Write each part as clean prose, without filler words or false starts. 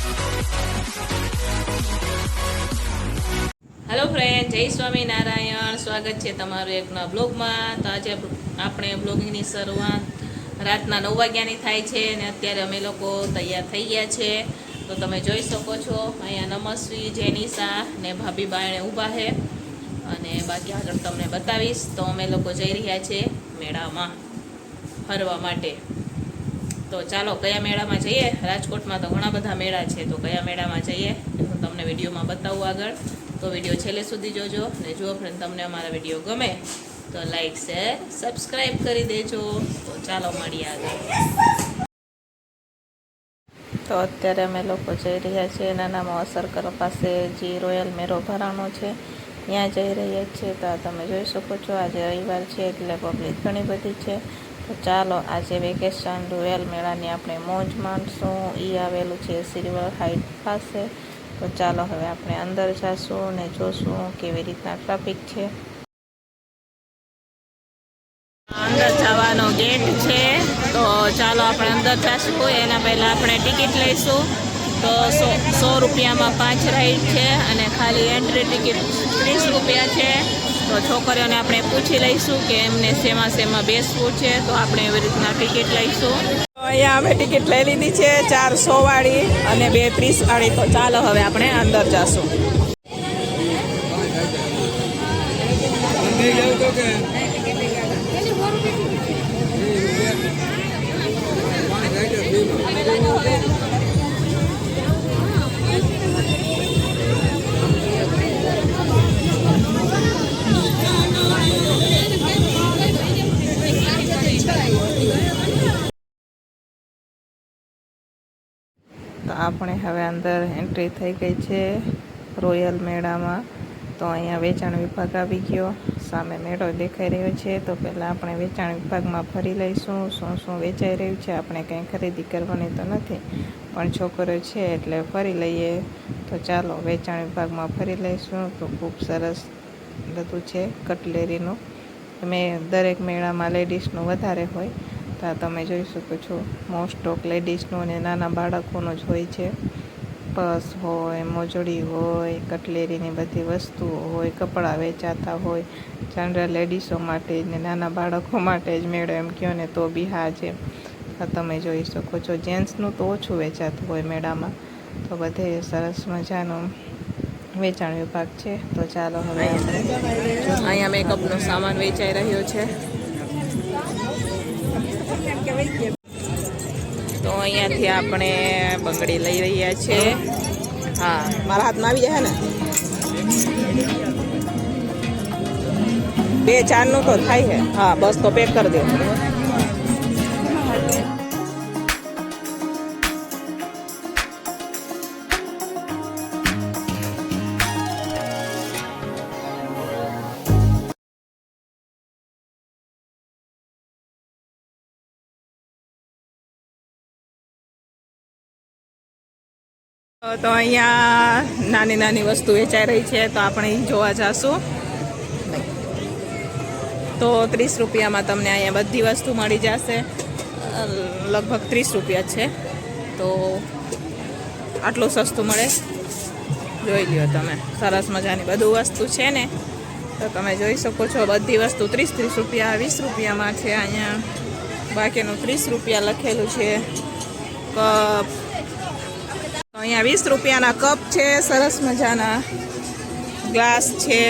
Hello friend, જય સ્વામિનારાયણ. સ્વાગત છે તમારું એક નવા બ્લોગમાં. તો આજે આપણે બ્લોગિંગની શરૂઆત રાતના 9 વાગ્યાની થાય છે અને અત્યારે અમે લોકો તૈયાર થઈ ગયા છે. તો તમે જોઈ શકો છો અહીંયા નમસ્વી, જેનિશા ને ભાભી બાયણે ઊભા છે અને બાકી આગળ તમને બતાવીશ. તો અમે લોકો જઈ રહ્યા છીએ મેળામાં ફરવા માટે. તો ચાલો કયા મેળામાં જઈએ. રાજકોટમાં તો ઘણા બધા મેળા છે, તો કયા મેળામાં જઈએ હું તમને વિડીયોમાં બતાવું આગળ. તો વિડીયો છેલ્લે સુધી જોજો અને જો ફ્રેન્ડ તમને અમારા વિડીયો ગમે તો લાઈક શેર સબસ્ક્રાઈબ કરી દેજો. તો ચાલો મળીએ આગળ. તો અત્યારે અમે લોકો જઈ રહ્યા છીએ નાનામાં સર્કલ પાસે જે રોયલ મેળો ભરાણો છે ત્યાં જઈ રહ્યા છીએ. તો તમે જોઈ શકો છો આજે રવિવાર છે એટલે પબ્લિક ઘણી બધી છે. તો ચાલો આજે વેકેશન રોયલ મેળાની આપણે મોજ માણશું. એ આવેલું છે સિલ્વર હાઇટ પાસે. તો ચાલો હવે આપણે અંદર જઈશું અને જોશું કેવી રીતના ટ્રાફિક છે. અંદર જવાનો ગેટ છે, તો ચાલો આપણે અંદર જઈશું. એના પહેલાં આપણે ટિકિટ લઈશું. તો 100 રૂપિયામાં 5 રાઈડ છે અને ખાલી એન્ટ્રી ટિકિટ 30 રૂપિયા છે. તો છોકરીઓને આપણે પૂછી લઈશું કે એમને શેમાં બેસવું છે, તો આપણે એવી રીતના ટિકિટ લઈશું. અહીંયા અમે ટિકિટ લઈ લીધી છે 400 વાળી અને 230 વાળી. તો ચાલો હવે આપણે અંદર જઈશું. તો આપણે હવે અંદર એન્ટ્રી થઈ ગઈ છે રોયલ મેળામાં. તો અહીંયા વેચાણ વિભાગ આવી ગયો, સામે મેળો દેખાઈ રહ્યો છે. તો પહેલાં આપણે વેચાણ વિભાગમાં ફરી લઈશું શું વેચાઈ રહ્યું છે. આપણે કંઈ ખરીદી કરવાની તો નથી, પણ છોકરો છે એટલે ફરી લઈએ. તો ચાલો વેચાણ વિભાગમાં ફરી લઈશું. તો ખૂબ સરસ બધું છે કટલેરીનું. દરેક મેળામાં લેડીઝનું વધારે હોય. તો તમે જોઈ શકો છો મોસ્ટ ઓફ લેડીઝનું અને નાના બાળકોનું જ હોય છે. પર્સ હોય, મોજડી હોય, કટલેરીની બધી વસ્તુઓ હોય, કપડાં વેચાતા હોય. જનરલ લેડીઝો માટે ને નાના બાળકો માટે જ મેળો એમ કહો ને તો બી હા છે. તમે જોઈ શકો છો જેન્ટ્સનું તો ઓછું વેચાતું હોય મેળામાં. તો બધે સરસ મજાનું વેચાણ વિભાગ છે. તો ચાલો હવે અહીંયા મેકઅપનો સામાન વેચાઈ રહ્યો છે. તો અહીંયાથી આપણે બંગડી લઈ રહ્યા છીએ. હા, મારા હાથમાં આવી જાય ને 2-4 તો થાય છે. હા બસ, તો પેક કરી દો. તો અહીંયા નાની વસ્તુ વેચાઈ રહી છે, તો આપણે જોવા જઈશું. તો 30 રૂપિયામાં તમને અહીંયા બધી વસ્તુ મળી જશે. લગભગ 30 રૂપિયા છે. તો આટલું સસ્તું મળે, જોઈ લ્યો તમે. સરસ મજાની બધું વસ્તુ છે ને. તો તમે જોઈ શકો છો બધી વસ્તુ 30 રૂપિયા 20 રૂપિયામાં છે. અહીંયા બાકીનું 30 રૂપિયા લખેલું છે. કપ અહીંયા 20 રૂપિયાના કપ છે. સરસ મજાના ગ્લાસ છે.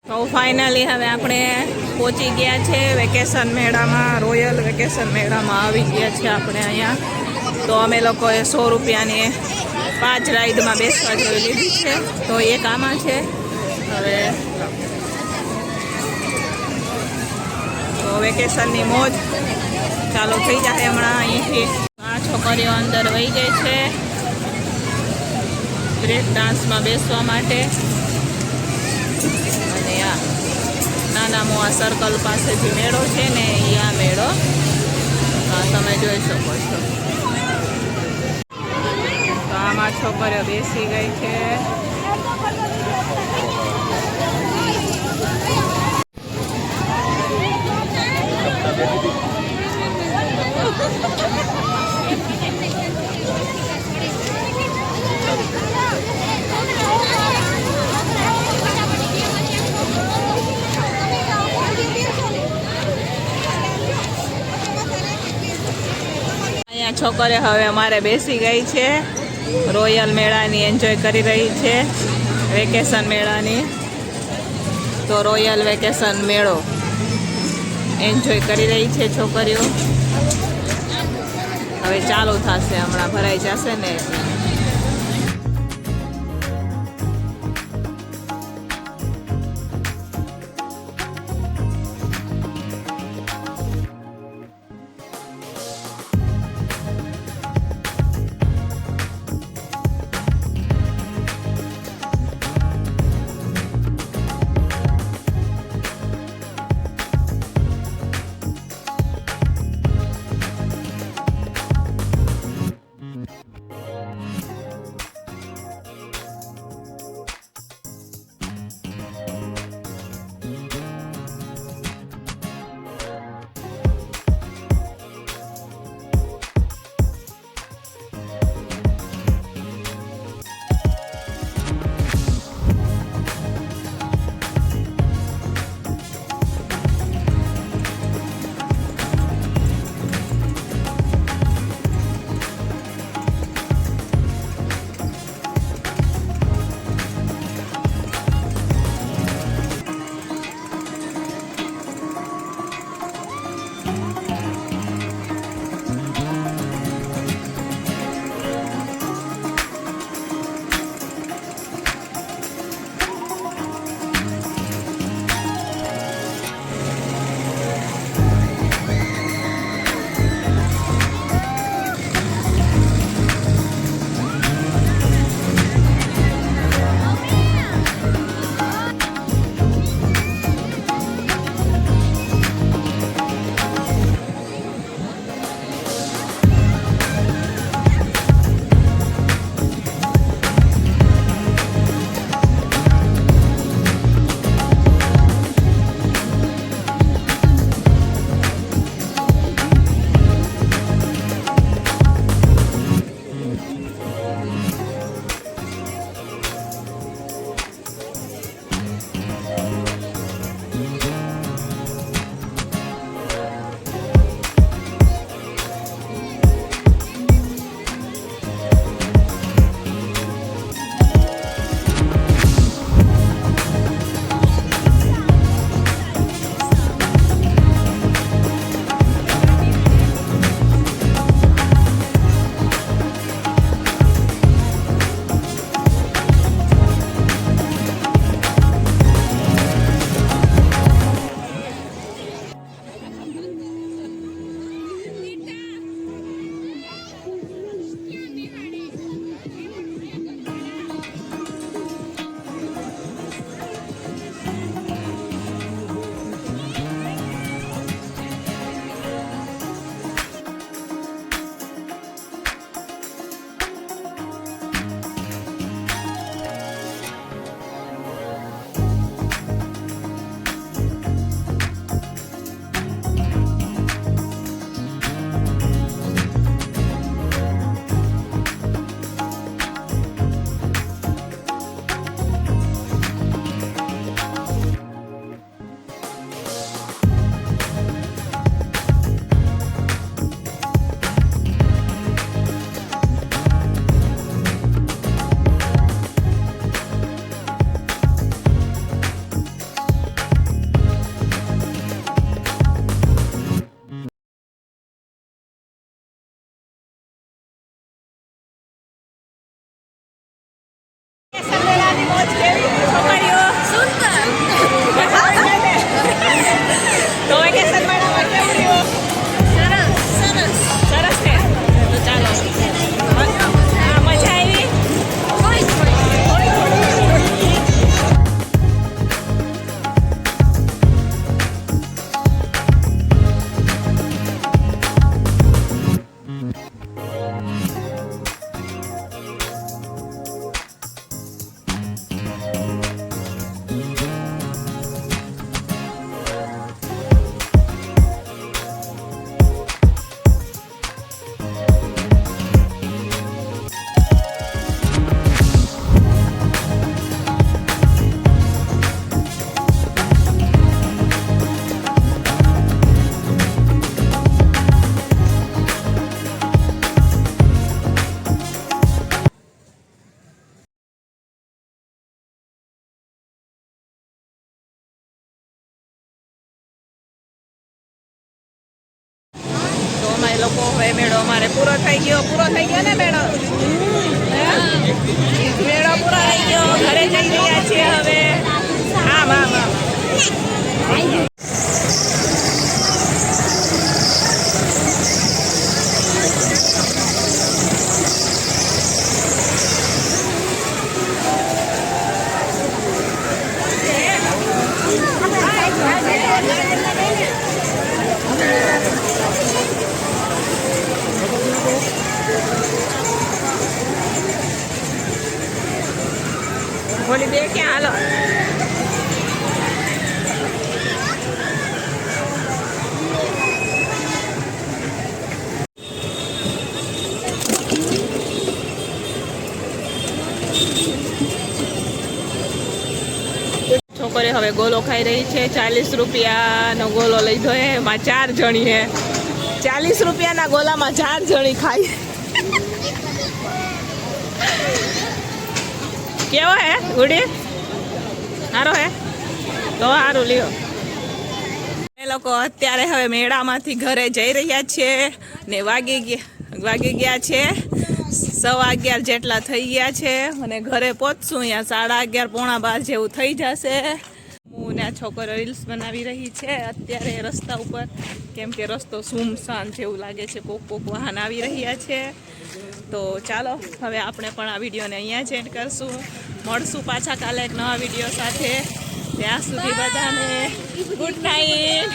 તો ફાઇનલી હવે આપણે પહોંચી ગયા છે વેકેશન મેળામાં. રોયલ વેકેશન મેળામાં આવી ગયા છે આપણે અહીંયા. તો અમે લોકોએ 100 રૂપિયાની 5 રાઈડમાં બેસવા જેવી લીધી છે. તો એક આમાં છે. હવે તો વેકેશનની મોજ ચાલુ થઈ જાય હમણાં અહીંથી. આ છોકરીઓ અંદર વહી ગઈ છે બ્રેક ડાન્સમાં બેસવા માટે. અને આ નાના મોવા સર્કલ પાસે જે મેળો છે ને એ આ મેળો તમે જોઈ શકો છો. તો આમાં છોકરીઓ બેસી ગઈ છે. અહીંયા છોકરીઓ હવે અમારે બેસી ગઈ છે. રોયલ મેળાની એન્જોય કરી રહી છે, વેકેશન મેળાની. તો રોયલ વેકેશન મેળો એન્જોય કરી રહી છે છોકરીઓ. હવે ચાલુ થશે, હમણાં ભરાઈ જશે ને. હવે મેળો અમારે પૂરો થઈ ગયો ને મેળો મેળો પૂરો થઈ ગયો. ઘરે જઈ રહ્યા છીએ હવે. આમ આમ આમ બોલી દે ક્યાં હાલો. છોકરી હવે ગોલો ખાઈ રહી છે. 40 રૂપિયાનો ગોલો લીધો હે. એમાં 4 જણી હે. 40 રૂપિયાના ગોલામાં 4 જણી ખાઈ. કેવો હે ગુડી? સારો હે તો સારું લ્યો. એ લોકો અત્યારે હવે મેળામાંથી ઘરે જઈ રહ્યા છે ને વાગી ગયા છે 11:15 જેટલા થઈ ગયા છે અને ઘરે પહોંચશું અહીંયા 11:30 પોણા 12 જેવું થઈ જશે. હું ને છોકરો રીલ્સ બનાવી રહી છે અત્યારે રસ્તા ઉપર, કેમ કે રસ્તો સુમસાન જેવું લાગે છે. કોક વાહન આવી રહ્યા છે. તો ચાલો હવે આપણે પણ આ વિડીયોને અહીંયા જ એન્ડ કરશું. મળશું પાછા કાલે એક નવા વિડીયો સાથે. ત્યાં સુધી બધાને ગુડ નાઇટ.